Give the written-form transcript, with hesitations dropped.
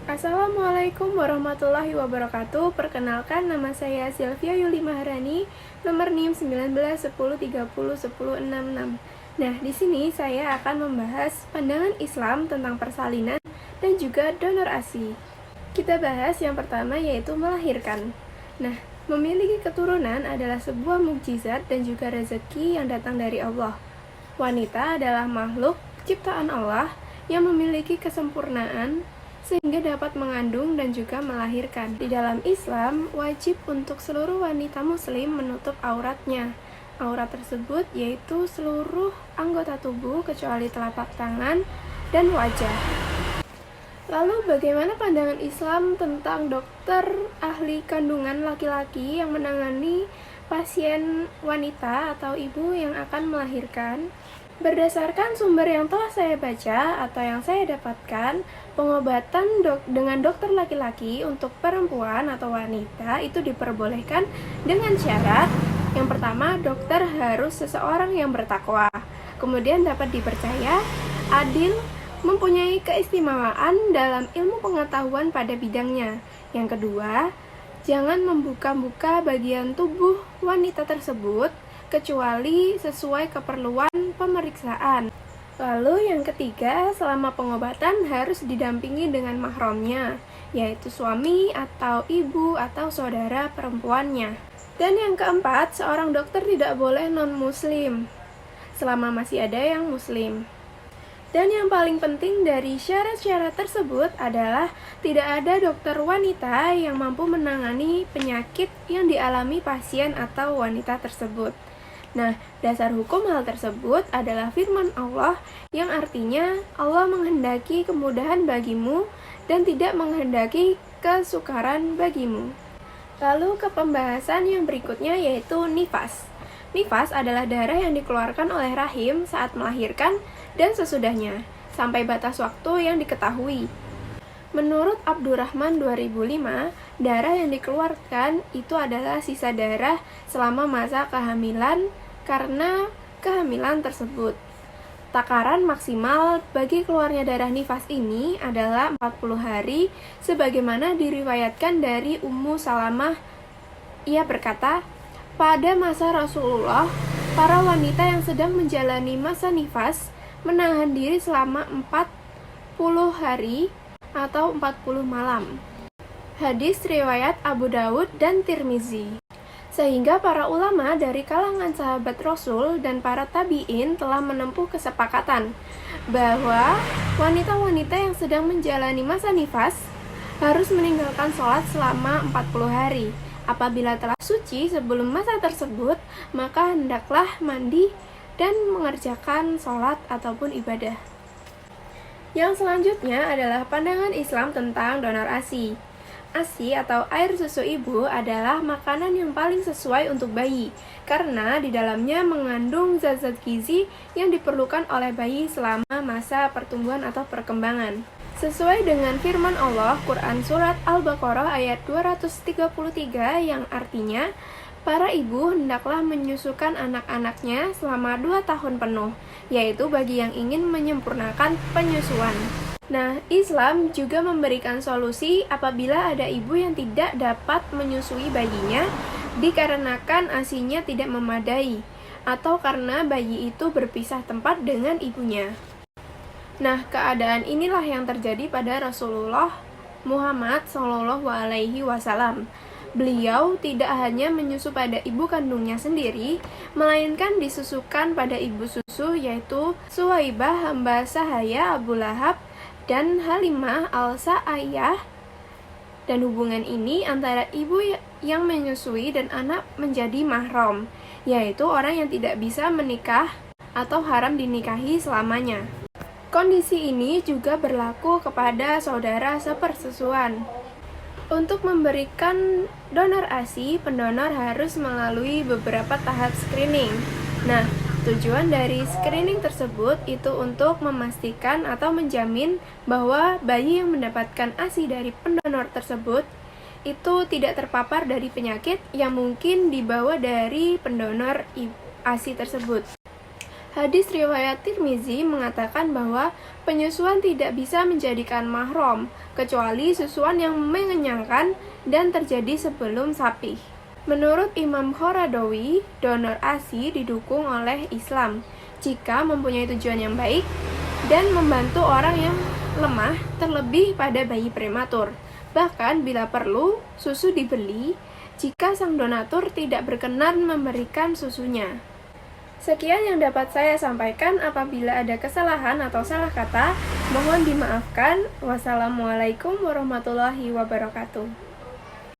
Assalamualaikum warahmatullahi wabarakatuh. Perkenalkan, nama saya Sylvia Yuli Maharani, nomor NIM 1910301066. Nah, di sini saya akan membahas pandangan Islam tentang persalinan dan juga donor ASI. Kita bahas yang pertama, yaitu melahirkan. Nah, memiliki keturunan adalah sebuah mukjizat dan juga rezeki yang datang dari Allah. Wanita adalah makhluk ciptaan Allah yang memiliki kesempurnaan sehingga dapat mengandung dan juga melahirkan. Di dalam Islam, wajib untuk seluruh wanita muslim menutup auratnya. Aurat tersebut yaitu seluruh anggota tubuh kecuali telapak tangan dan wajah. Lalu bagaimana pandangan Islam tentang dokter ahli kandungan laki-laki yang menangani pasien wanita atau ibu yang akan melahirkan? Berdasarkan sumber yang telah saya baca atau yang saya dapatkan, pengobatan dengan dokter laki-laki untuk perempuan atau wanita itu diperbolehkan dengan syarat yang pertama, dokter harus seseorang yang bertakwa, kemudian dapat dipercaya, adil, mempunyai keistimewaan dalam ilmu pengetahuan pada bidangnya. Yang kedua, jangan membuka-buka bagian tubuh wanita tersebut kecuali sesuai keperluan pemeriksaan. Lalu yang ketiga, selama pengobatan harus didampingi dengan mahramnya, yaitu suami atau ibu atau saudara perempuannya. Dan yang keempat, seorang dokter tidak boleh non-muslim selama masih ada yang muslim. Dan yang paling penting dari syarat-syarat tersebut adalah tidak ada dokter wanita yang mampu menangani penyakit yang dialami pasien atau wanita tersebut. Nah, dasar hukum hal tersebut adalah firman Allah yang artinya Allah menghendaki kemudahan bagimu dan tidak menghendaki kesukaran bagimu. Lalu ke pembahasan yang berikutnya yaitu nifas. Nifas adalah darah yang dikeluarkan oleh rahim saat melahirkan dan sesudahnya, sampai batas waktu yang diketahui. Menurut Abdurrahman 2005, darah yang dikeluarkan itu adalah sisa darah selama masa kehamilan karena kehamilan tersebut. Takaran maksimal bagi keluarnya darah nifas ini adalah 40 hari sebagaimana diriwayatkan dari Ummu Salamah. Ia berkata, pada masa Rasulullah, para wanita yang sedang menjalani masa nifas menahan diri selama 40 hari atau 40 malam. Hadis riwayat Abu Daud dan Tirmizi. Sehingga para ulama dari kalangan sahabat Rasul dan para tabi'in telah menempuh kesepakatan bahwa wanita-wanita yang sedang menjalani masa nifas harus meninggalkan sholat selama 40 hari. Apabila telah suci sebelum masa tersebut, maka hendaklah mandi dan mengerjakan sholat ataupun ibadah. Yang selanjutnya adalah pandangan Islam tentang donor ASI. ASI atau air susu ibu adalah makanan yang paling sesuai untuk bayi karena di dalamnya mengandung zat-zat gizi yang diperlukan oleh bayi selama masa pertumbuhan atau perkembangan. Sesuai dengan firman Allah, Quran Surat Al-Baqarah ayat 233 yang artinya, para ibu hendaklah menyusukan anak-anaknya selama 2 tahun penuh, yaitu bagi yang ingin menyempurnakan penyusuan. Nah, Islam juga memberikan solusi apabila ada ibu yang tidak dapat menyusui bayinya dikarenakan ASINya tidak memadai atau karena bayi itu berpisah tempat dengan ibunya. Nah, keadaan inilah yang terjadi pada Rasulullah Muhammad SAW. Beliau tidak hanya menyusu pada ibu kandungnya sendiri, melainkan disusukan pada ibu susu yaitu Suwaibah hamba sahaya Abu Lahab dan Halimah al-Sa'ayyah. Dan hubungan ini antara ibu yang menyusui dan anak menjadi mahram, yaitu orang yang tidak bisa menikah atau haram dinikahi selamanya. Kondisi ini juga berlaku kepada saudara sepersusuan. Untuk memberikan donor ASI, pendonor harus melalui beberapa tahap screening. Nah, tujuan dari screening tersebut itu untuk memastikan atau menjamin bahwa bayi yang mendapatkan ASI dari pendonor tersebut itu tidak terpapar dari penyakit yang mungkin dibawa dari pendonor ASI tersebut. Hadis riwayat Tirmizi mengatakan bahwa penyusuan tidak bisa menjadikan mahram, kecuali susuan yang mengenyangkan dan terjadi sebelum sapi. Menurut Imam Qoradawi, donor ASI didukung oleh Islam jika mempunyai tujuan yang baik dan membantu orang yang lemah, terlebih pada bayi prematur. Bahkan bila perlu, susu dibeli jika sang donatur tidak berkenan memberikan susunya. Sekian yang dapat saya sampaikan. Apabila ada kesalahan atau salah kata, mohon dimaafkan. Wassalamualaikum warahmatullahi wabarakatuh.